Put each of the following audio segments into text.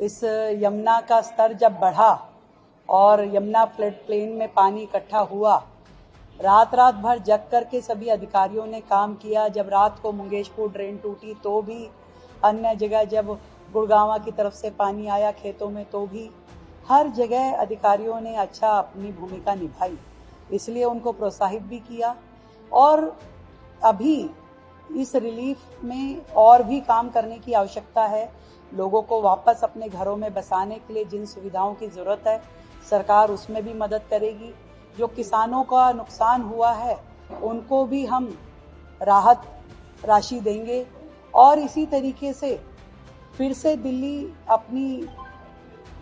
इस यमुना का स्तर जब बढ़ा और यमुना फ्लड प्लेन में पानी इकट्ठा हुआ, रात भर जग करके सभी अधिकारियों ने काम किया। जब रात को मंगेशपुर ड्रेन टूटी तो भी, अन्य जगह जब गुड़गांव की तरफ से पानी आया खेतों में तो भी, हर जगह अधिकारियों ने अच्छा अपनी भूमिका निभाई, इसलिए उनको प्रोत्साहित भी किया। और अभी इस रिलीफ में और भी काम करने की आवश्यकता है। लोगों को वापस अपने घरों में बसाने के लिए जिन सुविधाओं की जरूरत है, सरकार उसमें भी मदद करेगी। जो किसानों का नुकसान हुआ है उनको भी हम राहत राशि देंगे। और इसी तरीके से फिर से दिल्ली अपनी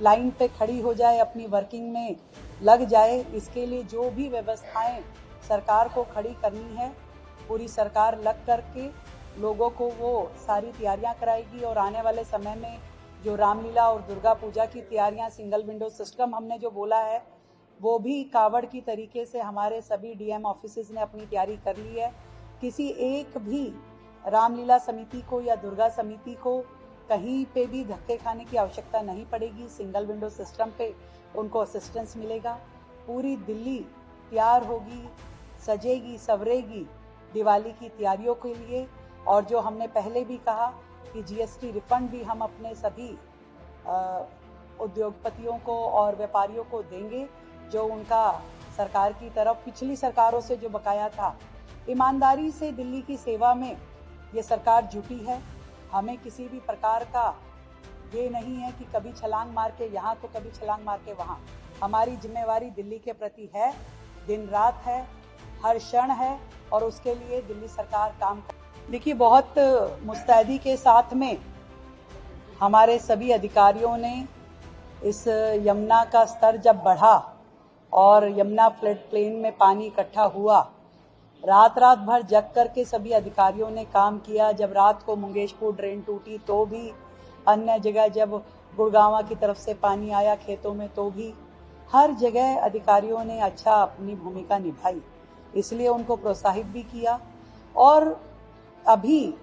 लाइन पे खड़ी हो जाए, अपनी वर्किंग में लग जाए, इसके लिए जो भी व्यवस्थाएं सरकार को खड़ी करनी है, पूरी सरकार लग करके लोगों को वो सारी तैयारियां कराएगी। और आने वाले समय में जो रामलीला और दुर्गा पूजा की तैयारियां, सिंगल विंडो सिस्टम हमने जो बोला है, वो भी कावड़ की तरीके से हमारे सभी डीएम ऑफिसेज ने अपनी तैयारी कर ली है। किसी एक भी रामलीला समिति को या दुर्गा समिति को कहीं पे भी धक्के खाने की आवश्यकता नहीं पड़ेगी। सिंगल विंडो सिस्टम पे उनको असिस्टेंस मिलेगा। पूरी दिल्ली तैयार होगी, सजेगी, संवरेगी दिवाली की तैयारियों के लिए। और जो हमने पहले भी कहा कि जीएसटी रिफंड भी हम अपने सभी उद्योगपतियों को और व्यापारियों को देंगे, जो उनका सरकार की तरफ पिछली सरकारों से जो बकाया था। ईमानदारी से दिल्ली की सेवा में ये सरकार जुटी है। हमें किसी भी प्रकार का ये नहीं है कि कभी छलांग मार के यहाँ तो कभी छलांग मार के वहाँ। हमारी जिम्मेवारी दिल्ली के प्रति है, दिन रात है, हर क्षण है, और उसके लिए दिल्ली सरकार काम कर। देखिए, बहुत मुस्तैदी के साथ में हमारे सभी अधिकारियों ने इस यमुना का स्तर जब बढ़ा और यमुना फ्लड प्लेन में पानी इकट्ठा हुआ, रात भर जग करके सभी अधिकारियों ने काम किया। जब रात को मंगेशपुर ड्रेन टूटी तो भी, अन्य जगह जब गुड़गांव की तरफ से पानी आया खेतों में तो भी, हर जगह अधिकारियों ने अच्छा अपनी भूमिका निभाई, इसलिए उनको प्रोत्साहित भी किया। और अभी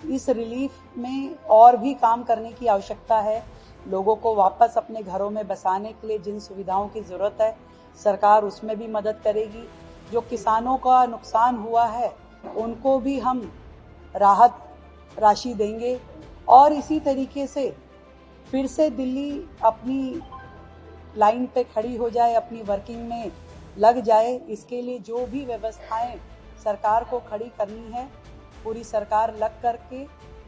इस रिलीफ में और भी काम करने की आवश्यकता है। लोगों को वापस अपने घरों में बसाने के लिए जिन सुविधाओं की जरूरत है, सरकार उसमें भी मदद करेगी। जो किसानों का नुकसान हुआ है उनको भी हम राहत राशि देंगे। और इसी तरीके से फिर से दिल्ली अपनी लाइन पे खड़ी हो जाए, अपनी वर्किंग में लग जाए, इसके लिए जो भी व्यवस्थाएं सरकार को खड़ी करनी है, पूरी सरकार लग करके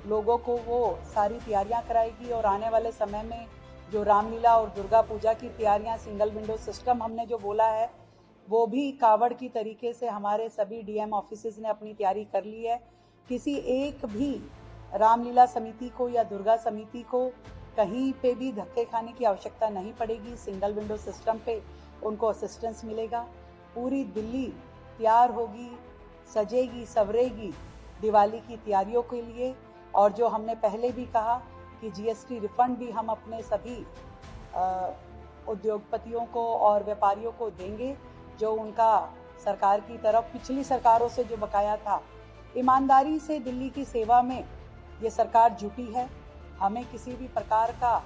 लोगों को वो सारी तैयारियां कराएगी। और आने वाले समय में जो रामलीला और दुर्गा पूजा की तैयारियां, सिंगल विंडो सिस्टम हमने जो बोला है, वो भी कावड़ की तरीके से हमारे सभी डीएम ऑफिसेज ने अपनी तैयारी कर ली है। किसी एक भी रामलीला समिति को या दुर्गा समिति को कहीं पे भी धक्के खाने की आवश्यकता नहीं पड़ेगी। सिंगल विंडो सिस्टम पे उनको असिस्टेंस मिलेगा। पूरी दिल्ली तैयार होगी, सजेगी, संवरेगी दिवाली की तैयारियों के लिए। और जो हमने पहले भी कहा कि जीएसटी रिफंड भी हम अपने सभी उद्योगपतियों को और व्यापारियों को देंगे, जो उनका सरकार की तरफ पिछली सरकारों से जो बकाया था। ईमानदारी से दिल्ली की सेवा में ये सरकार जुटी है। हमें किसी भी प्रकार का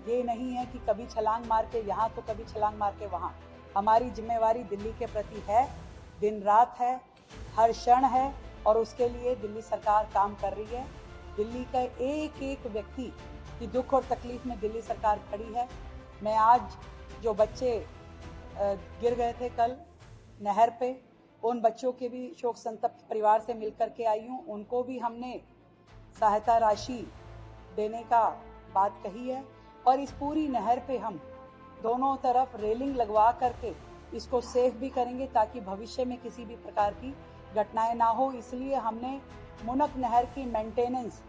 ये नहीं है कि कभी छलांग मार के यहाँ तो कभी छलांग मार के वहाँ। हमारी जिम्मेवारी दिल्ली के प्रति है, दिन रात है, हर क्षण है, और उसके लिए दिल्ली सरकार काम कर रही है। दिल्ली का एक एक व्यक्ति की दुख और तकलीफ में दिल्ली सरकार खड़ी है। मैं आज जो बच्चे गिर गए थे कल नहर पे, उन बच्चों के भी शोक संतप्त परिवार से मिलकर के आई हूँ। उनको भी हमने सहायता राशि देने का बात कही है। और इस पूरी नहर पे हम दोनों तरफ रेलिंग लगवा करके इसको सेफ भी करेंगे, ताकि भविष्य में किसी भी प्रकार की घटनाएं ना हो। इसलिए हमने मुनक नहर की मेंटेनेंस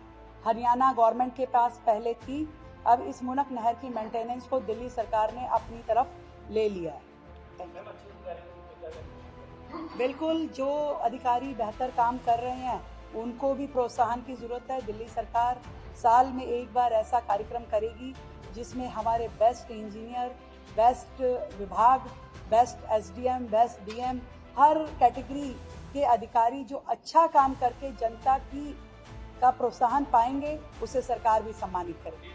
हरियाणा गवर्नमेंट के पास पहले थी, अब इस मुनक नहर की मेंटेनेंस को दिल्ली सरकार ने अपनी तरफ ले लिया है। बिल्कुल, जो अधिकारी बेहतर काम कर रहे हैं उनको भी प्रोत्साहन की जरूरत है। दिल्ली सरकार साल में एक बार ऐसा कार्यक्रम करेगी जिसमें हमारे बेस्ट इंजीनियर, बेस्ट विभाग, बेस्ट एसडीएम, बेस्ट डीएम, हर कैटेगरी के अधिकारी जो अच्छा काम करके जनता की का प्रोत्साहन पाएंगे, उसे सरकार भी सम्मानित करेगी।